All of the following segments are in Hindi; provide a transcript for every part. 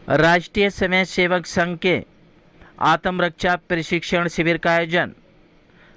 राष्ट्रीय स्वयं सेवक संघ के आत्मरक्षा प्रशिक्षण शिविर का आयोजन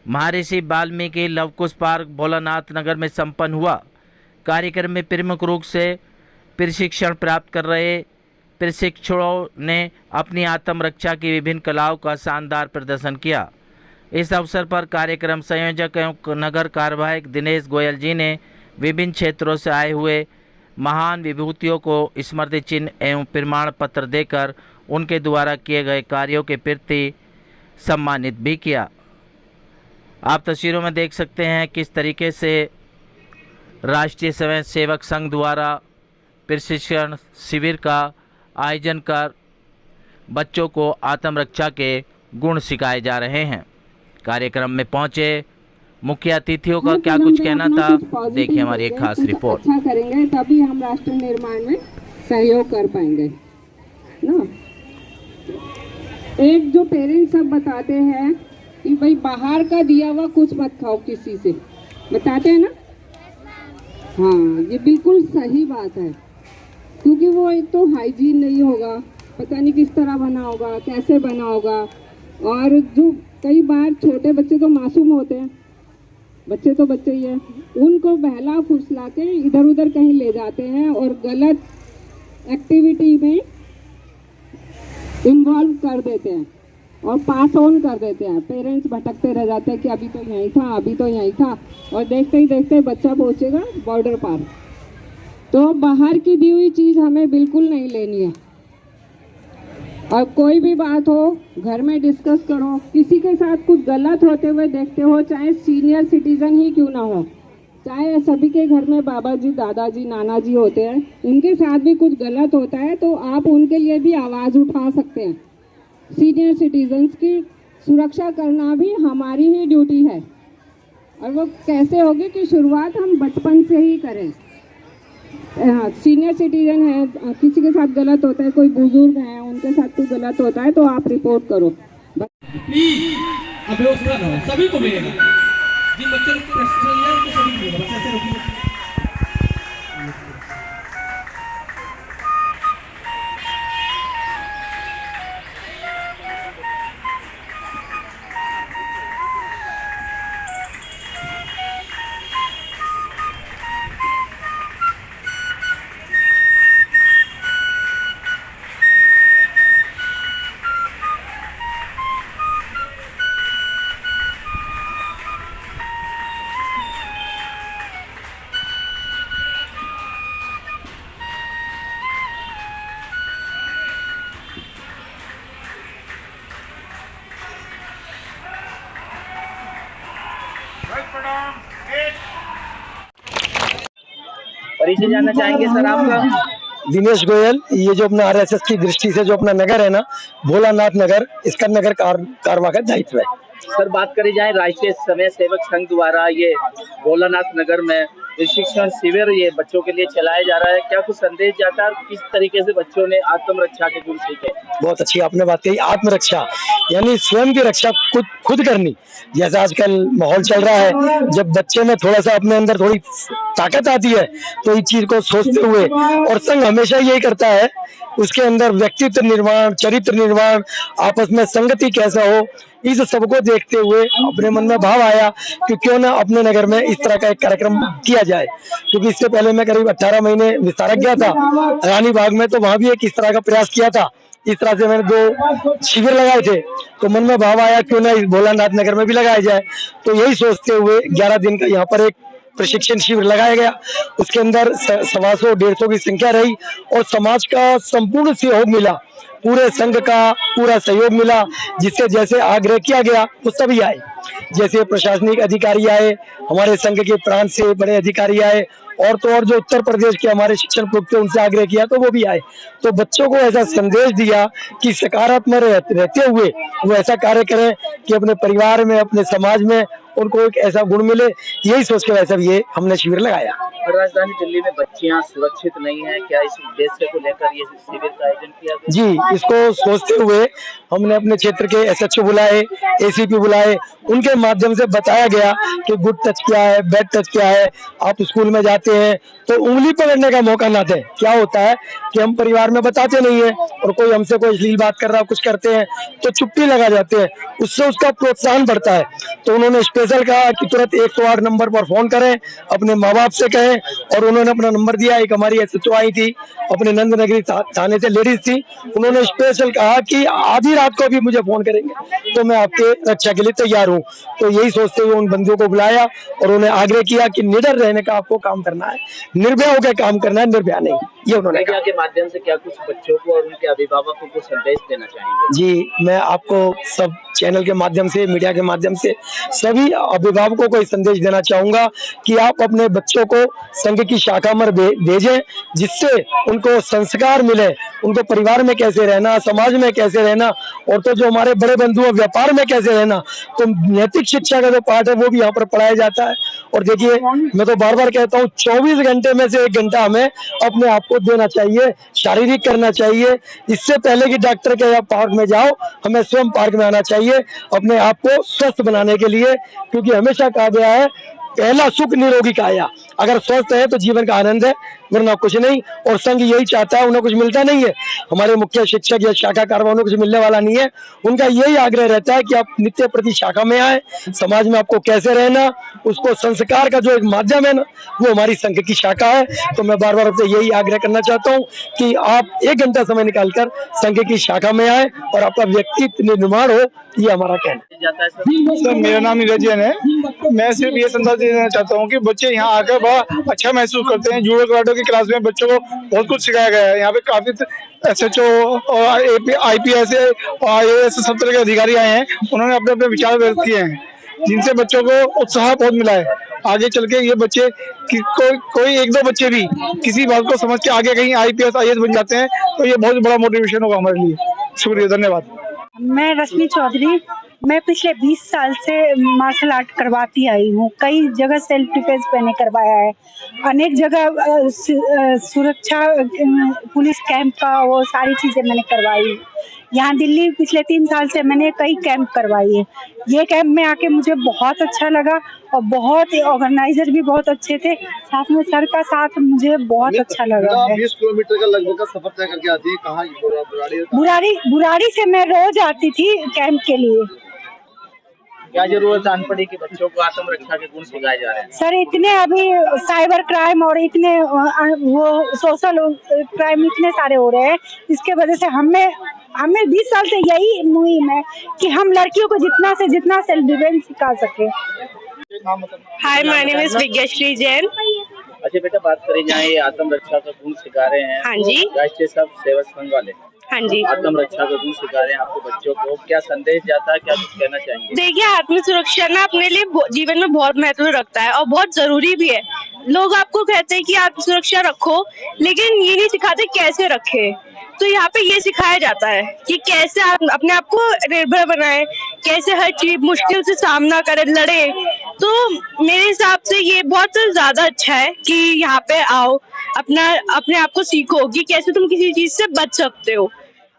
महर्षि वाल्मीकि लवकुश पार्क भोलानाथ नगर में संपन्न हुआ। कार्यक्रम में प्रमुख रूप से प्रशिक्षण प्राप्त कर रहे प्रशिक्षुओं ने अपनी आत्मरक्षा की विभिन्न कलाओं का शानदार प्रदर्शन किया। इस अवसर पर कार्यक्रम संयोजक एवं नगर कार्यवाहक दिनेश गोयल जी ने विभिन्न क्षेत्रों से आए हुए महान विभूतियों को स्मृति चिन्ह एवं प्रमाण पत्र देकर उनके द्वारा किए गए कार्यों के प्रति सम्मानित भी किया। आप तस्वीरों में देख सकते हैं किस तरीके से राष्ट्रीय स्वयं सेवक संघ द्वारा प्रशिक्षण शिविर का आयोजन कर बच्चों को आत्मरक्षा के गुण सिखाए जा रहे हैं। कार्यक्रम में पहुंचे मुख्य अतिथियों का क्या कुछ कहना था, देखिए हमारी एक खास रिपोर्ट। अच्छा करेंगे तभी हम राष्ट्र निर्माण में सहयोग कर पाएंगे ना। एक जो पेरेंट्स सब बताते हैं कि भाई बाहर का दिया हुआ कुछ मत खाओ, किसी से बताते हैं ना। हाँ, ये बिल्कुल सही बात है, क्योंकि वो एक तो हाइजीन नहीं होगा, पता नहीं किस तरह बना होगा, कैसे बना होगा। और जो कई बार छोटे बच्चे तो मासूम होते हैं, बच्चे तो बच्चे ही हैं, उनको बहला फुसला के इधर उधर कहीं ले जाते हैं और गलत एक्टिविटी में इन्वॉल्व कर देते हैं और पास ऑन कर देते हैं। पेरेंट्स भटकते रह जाते हैं कि अभी तो यहीं था, अभी तो यहीं था, और देखते ही देखते बच्चा पहुंचेगा बॉर्डर पार। तो बाहर की दी हुई चीज़ हमें बिल्कुल नहीं लेनी है। और कोई भी बात हो घर में डिस्कस करो। किसी के साथ कुछ गलत होते हुए देखते हो, चाहे सीनियर सिटीजन ही क्यों ना हो, चाहे सभी के घर में बाबा जी, दादाजी, नाना जी होते हैं, उनके साथ भी कुछ गलत होता है तो आप उनके लिए भी आवाज़ उठा सकते हैं। सीनियर सिटीजन्स की सुरक्षा करना भी हमारी ही ड्यूटी है। और वो कैसे होगी कि शुरुआत हम बचपन से ही करें। हाँ, सीनियर सिटीजन है, किसी के साथ गलत होता है, कोई बुजुर्ग है, उनके साथ कोई गलत होता है तो आप रिपोर्ट करो। प्लीज अव्यवस्था न हो, सभी को मिलेगा। जिन बच्चों ने प्रश्न लिया उनको सभी को मिलेगा। बस ऐसे रोकिए। परिचय जानना चाहेंगे सर आपका? दिनेश गोयल। ये जो अपना आरएसएस की दृष्टि से जो अपना नगर है ना, भोलानाथ नगर, इसका नगर कारवा का दायित्व है। सर, बात करी जाए राष्ट्रीय स्वयं सेवक संघ द्वारा ये भोलानाथ नगर में प्रशिक्षण शिविर ये बच्चों के लिए चलाया जा रहा है, क्या कुछ संदेश जाता है? किस तरीके से बच्चों ने आत्मरक्षा के गुण सीखे? बहुत अच्छी आपने बात कही। आत्मरक्षा यानी स्वयं की रक्षा खुद करनी। जैसा आजकल माहौल चल रहा है, जब बच्चे में थोड़ा सा अपने अंदर थोड़ी ताकत आती है तो इस चीज को सोचते हुए, और संघ हमेशा यही करता है, उसके अंदर व्यक्तित्व निर्माण, चरित्र निर्माण, आपस में संगति कैसा हो, इस सबको देखते हुए अपने मन में भाव आया कि क्यों ना अपने नगर में इस तरह का एक कार्यक्रम किया जाए। क्योंकि इससे पहले मैं करीब 18 महीने विस्तारक गया था रानी बाग में, तो वहां भी एक इस तरह का प्रयास किया था। इस तरह से मैंने 2 शिविर लगाए थे, तो मन में भाव आया क्यों ना इस भोलानाथ नगर में भी लगाया जाए। तो यही सोचते हुए 11 दिन का यहाँ पर एक प्रशिक्षण शिविर लगाया गया। उसके अंदर 125-150 की संख्या रही और समाज का संपूर्ण सहयोग मिला, पूरे संघ का पूरा सहयोग मिला, जिससे जैसे आग्रह किया गया वो सभी आए। जैसे प्रशासनिक अधिकारी आए, हमारे संघ के प्रांत से बड़े अधिकारी आए, और तो और जो उत्तर प्रदेश के हमारे शिक्षण प्रमुख थे उनसे आग्रह किया तो वो भी आए। तो बच्चों को ऐसा संदेश दिया कि सकारात्मक रहते हुए वो ऐसा कार्य करें कि अपने परिवार में, अपने समाज में उनको एक ऐसा गुण मिले, यही सोच के वैसे ये हमने शिविर लगाया। राजधानी दिल्ली में बच्चियां सुरक्षित नहीं है, क्या इस उद्देश्य को लेकर ये शिविर का आयोजन किया गया? जी, इसको सोचते हुए हमने अपने क्षेत्र के एसएचओ बुलाए, एसीपी बुलाए, उनके माध्यम से बताया गया कि गुड टच क्या है, बैड टच क्या है। आप स्कूल में जाते हैं तो उंगली पकड़ने का मौका ना दें। क्या होता है कि हम परिवार में बताते नहीं है और कोई हमसे कोई अश्लील बात कर रहा है, कुछ करते हैं तो चुप्पी लगा जाते हैं, उससे उसका प्रोत्साहन बढ़ता है। तो उन्होंने स्पेशल कहा कि तुरंत 108 नंबर पर फोन करें, अपने माँ बाप से कहें, और उन्होंने अपना नंबर दिया। एक हमारी एसएचओ आई थी, अपने नंद नगरी थाने से लेडीज थी, उन्होंने स्पेशल कहा कि आधी रात को भी मुझे फोन करेंगे तो मैं आपके रक्षा के लिए तैयार हूँ। तो यही सोचते हुए उन बंदियों को बुलाया और उन्हें आग्रह किया कि निडर रहने का आपको काम करना है, निर्भय होकर काम करना है, निर्भया नहीं। ये उन्होंने कहा। के माध्यम से क्या कुछ बच्चों को और उनके अभिभावकों को संदेश देना चाहेंगे? जी, मैं आपको सब चैनल के माध्यम से, मीडिया के माध्यम से सभी अभिभावकों को संदेश देना चाहूंगा कि आप अपने बच्चों को संघ की शाखा में भेजें, जिससे उनको संस्कार मिले, उनको परिवार में कैसे रहना, समाज में कैसे रहना, और तो जो हमारे बड़े बंधु हैं व्यापार में कैसे रहना। तो नैतिक शिक्षा का जो पाठ है वो भी यहाँ पर पढ़ाया जाता है। और देखिए, मैं तो बार बार कहता हूँ 24 घंटे में से 1 घंटा हमें अपने आप को देना चाहिए, शारीरिक करना चाहिए। इससे पहले कि डॉक्टर के या पार्क में जाओ, हमें स्वयं पार्क में आना चाहिए अपने आप को स्वस्थ बनाने के लिए, क्योंकि हमेशा कहा गया है पहला सुख निरोगी काया। अगर स्वस्थ है तो जीवन का आनंद है, वरना कुछ नहीं। और संघ यही चाहता है, उन्हें कुछ मिलता नहीं है, हमारे मुख्य शिक्षक या शाखा कारवां कुछ मिलने वाला नहीं है। उनका यही आग्रह रहता है कि आप नित्य प्रति शाखा में आए, समाज में आपको कैसे रहना, उसको संस्कार का जो एक माध्यम है ना, वो हमारी संघ की शाखा है। तो मैं बार बार आपसे यही आग्रह करना चाहता हूँ कि आप 1 घंटा समय निकालकर संघ की शाखा में आए और आपका व्यक्तित्व निर्माण हो, ये हमारा कहना है। सर, मेरा नाम नीरज जैन है। मैं सिर्फ ये संदेश देना चाहता हूँ कि बच्चे यहाँ आकर बड़ा अच्छा महसूस करते हैं। जूडो कराटे की क्लास में बच्चों को बहुत कुछ सिखाया गया है। यहाँ पे काफी एसएचओ और आईपीएस और आईएएस सब तरह के अधिकारी आए हैं, उन्होंने अपने अपने विचार व्यक्त किए हैं, जिनसे बच्चों को उत्साह बहुत मिला है। आगे चल के ये बच्चे कोई 1-2 बच्चे भी किसी बात को समझ के आगे कहीं आईपीएस आईएएस बन जाते हैं, तो ये बहुत बड़ा मोटिवेशन होगा हमारे लिए। शुक्रिया, धन्यवाद। मैं रश्मि चौधरी, मैं पिछले 20 साल से मार्शल आर्ट करवाती आई हूँ। कई जगह सेल्फ डिफेंस मैंने करवाया है, अनेक जगह सुरक्षा पुलिस कैंप का वो सारी चीज़ें मैंने करवाई। यहाँ दिल्ली पिछले 3 साल से मैंने कई कैंप करवाई है। ये कैंप में आके मुझे बहुत अच्छा लगा और बहुत ऑर्गेनाइजर भी बहुत अच्छे थे, साथ में सर का साथ मुझे बहुत अच्छा लगा है। 20 किलोमीटर का लगभग का सफर तय करके आती है, कहाँ? बुराड़ी से मैं रोज आती थी कैंप के लिए। क्या जरूरत आन पड़ी कि बच्चों को आत्मरक्षा के गुण सिखाए जा रहे हैं? सर, इतने अभी साइबर क्राइम और इतने वो सोशल क्राइम इतने सारे हो रहे हैं, इसके वजह से हमें 20 साल से यही मुहिम है कि हम लड़कियों को जितना से जितना सेल्फ डिफेंस सिखा सके। Hi, my name is Vigyashree Jain. अच्छा बेटा, बात करी जाए, ये आत्मरक्षा का गुण सिखा रहे हैं। हाँ जी। राष्ट्रीय सब सेवा संघ वाले। हाँ जी। आत्मरक्षा का गुण सिखा रहे हैं आपको बच्चों को, क्या संदेश जाता है, क्या कुछ कहना चाहेंगे? देखिए, आत्म सुरक्षा ना अपने लिए जीवन में बहुत महत्व रखता है और बहुत जरूरी भी है। लोग आपको कहते हैं कि आत्म सुरक्षा रखो, लेकिन ये नहीं सिखाते कैसे रखे। तो यहाँ पे ये सिखाया जाता है कि कैसे आप अपने आप को निर्भर बनाएं, कैसे हर चीज मुश्किल से सामना करें, लड़े। तो मेरे हिसाब से ये बहुत ज्यादा अच्छा है कि यहाँ पे आओ, अपने आप को सीखो कि कैसे तुम किसी चीज से बच सकते हो।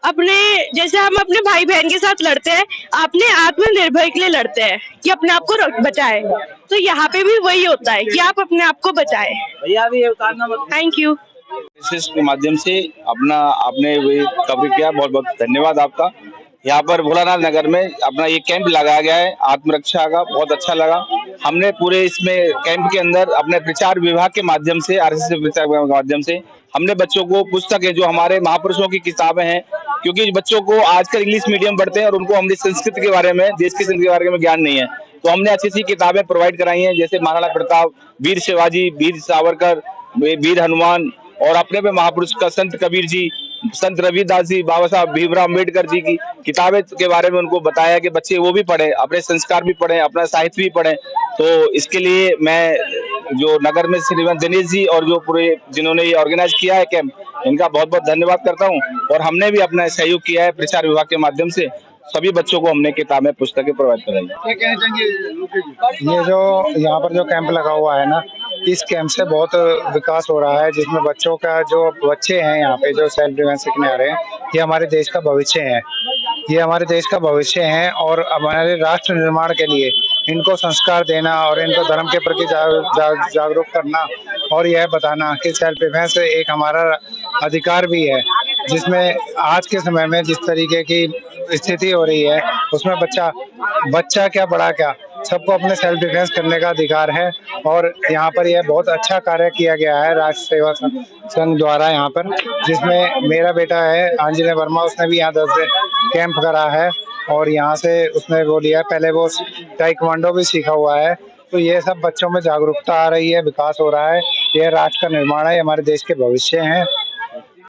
जैसे हम अपने भाई बहन के साथ लड़ते हैं, अपने आत्मनिर्भर के लिए लड़ते हैं कि अपने आप को बचाएं। तो यहाँ पे भी वही होता है कि आप अपने आप को बचाएं। भैया भी थैंक यू। के माध्यम से आपने कवर किया, बहुत बहुत धन्यवाद आपका। यहाँ पर भोलानाथ नगर में अपना ये कैंप लगाया गया है आत्मरक्षा का, बहुत अच्छा लगा। हमने पूरे इसमें कैंप के अंदर अपने प्रचार विभाग के माध्यम से, आरएसएस प्रचार विभाग के माध्यम से हमने बच्चों को पुस्तकें, जो हमारे महापुरुषों की किताबें हैं, क्योंकि बच्चों को आजकल इंग्लिश मीडियम पढ़ते हैं और उनको हमारी संस्कृति के बारे में, देश की संस्कृति के बारे में ज्ञान नहीं है, तो हमने अच्छी अच्छी किताबें प्रोवाइड कराई हैं, जैसे महाराणा प्रताप, वीर शिवाजी, वीर सावरकर, वीर हनुमान, और अपने पे महापुरुष का संत कबीर जी, संत रविदास जी, बाबा साहब भीमराव अम्बेडकर जी की किताबें के बारे में उनको बताया कि बच्चे वो भी पढ़ें, अपने संस्कार भी पढ़ें, अपना साहित्य भी पढ़ें। तो इसके लिए मैं जो नगर में श्रीमान दिनेश जी और जो पूरे जिन्होंने ये ऑर्गेनाइज किया है कैंप, इनका बहुत बहुत धन्यवाद करता हूँ। और हमने भी अपना सहयोग किया है प्रचार विभाग के माध्यम से, सभी बच्चों को हमने किताबें पुस्तकें प्रोवाइड कराई। क्या कहना चाहेंगे? ये जो यहाँ पर जो कैंप लगा हुआ है ना, इस कैंप से बहुत विकास हो रहा है, जिसमें बच्चों का जो बच्चे हैं यहाँ पे जो सेल्फ डिफेंस सीखने आ रहे हैं, ये हमारे देश का भविष्य है। ये हमारे देश का भविष्य है और हमारे राष्ट्र निर्माण के लिए इनको संस्कार देना और इनको धर्म के प्रति जागरूक करना और यह बताना कि सेल्फ डिफेंस एक हमारा अधिकार भी है, जिसमें आज के समय में जिस तरीके की स्थिति हो रही है उसमें बच्चा क्या बड़ा क्या सबको अपने सेल्फ डिफेंस करने का अधिकार है। और यहाँ पर यह बहुत अच्छा कार्य किया गया है राष्ट्र सेवा संघ द्वारा यहाँ पर, जिसमें मेरा बेटा है आंजनेय वर्मा, उसने भी यहाँ 10 दिन कैंप करा है और यहाँ से उसने वो लिया, पहले वो ताइक्वांडो भी सीखा हुआ है। तो ये सब बच्चों में जागरूकता आ रही है, विकास हो रहा है, यह राष्ट्र का निर्माण है, हमारे देश के भविष्य हैं।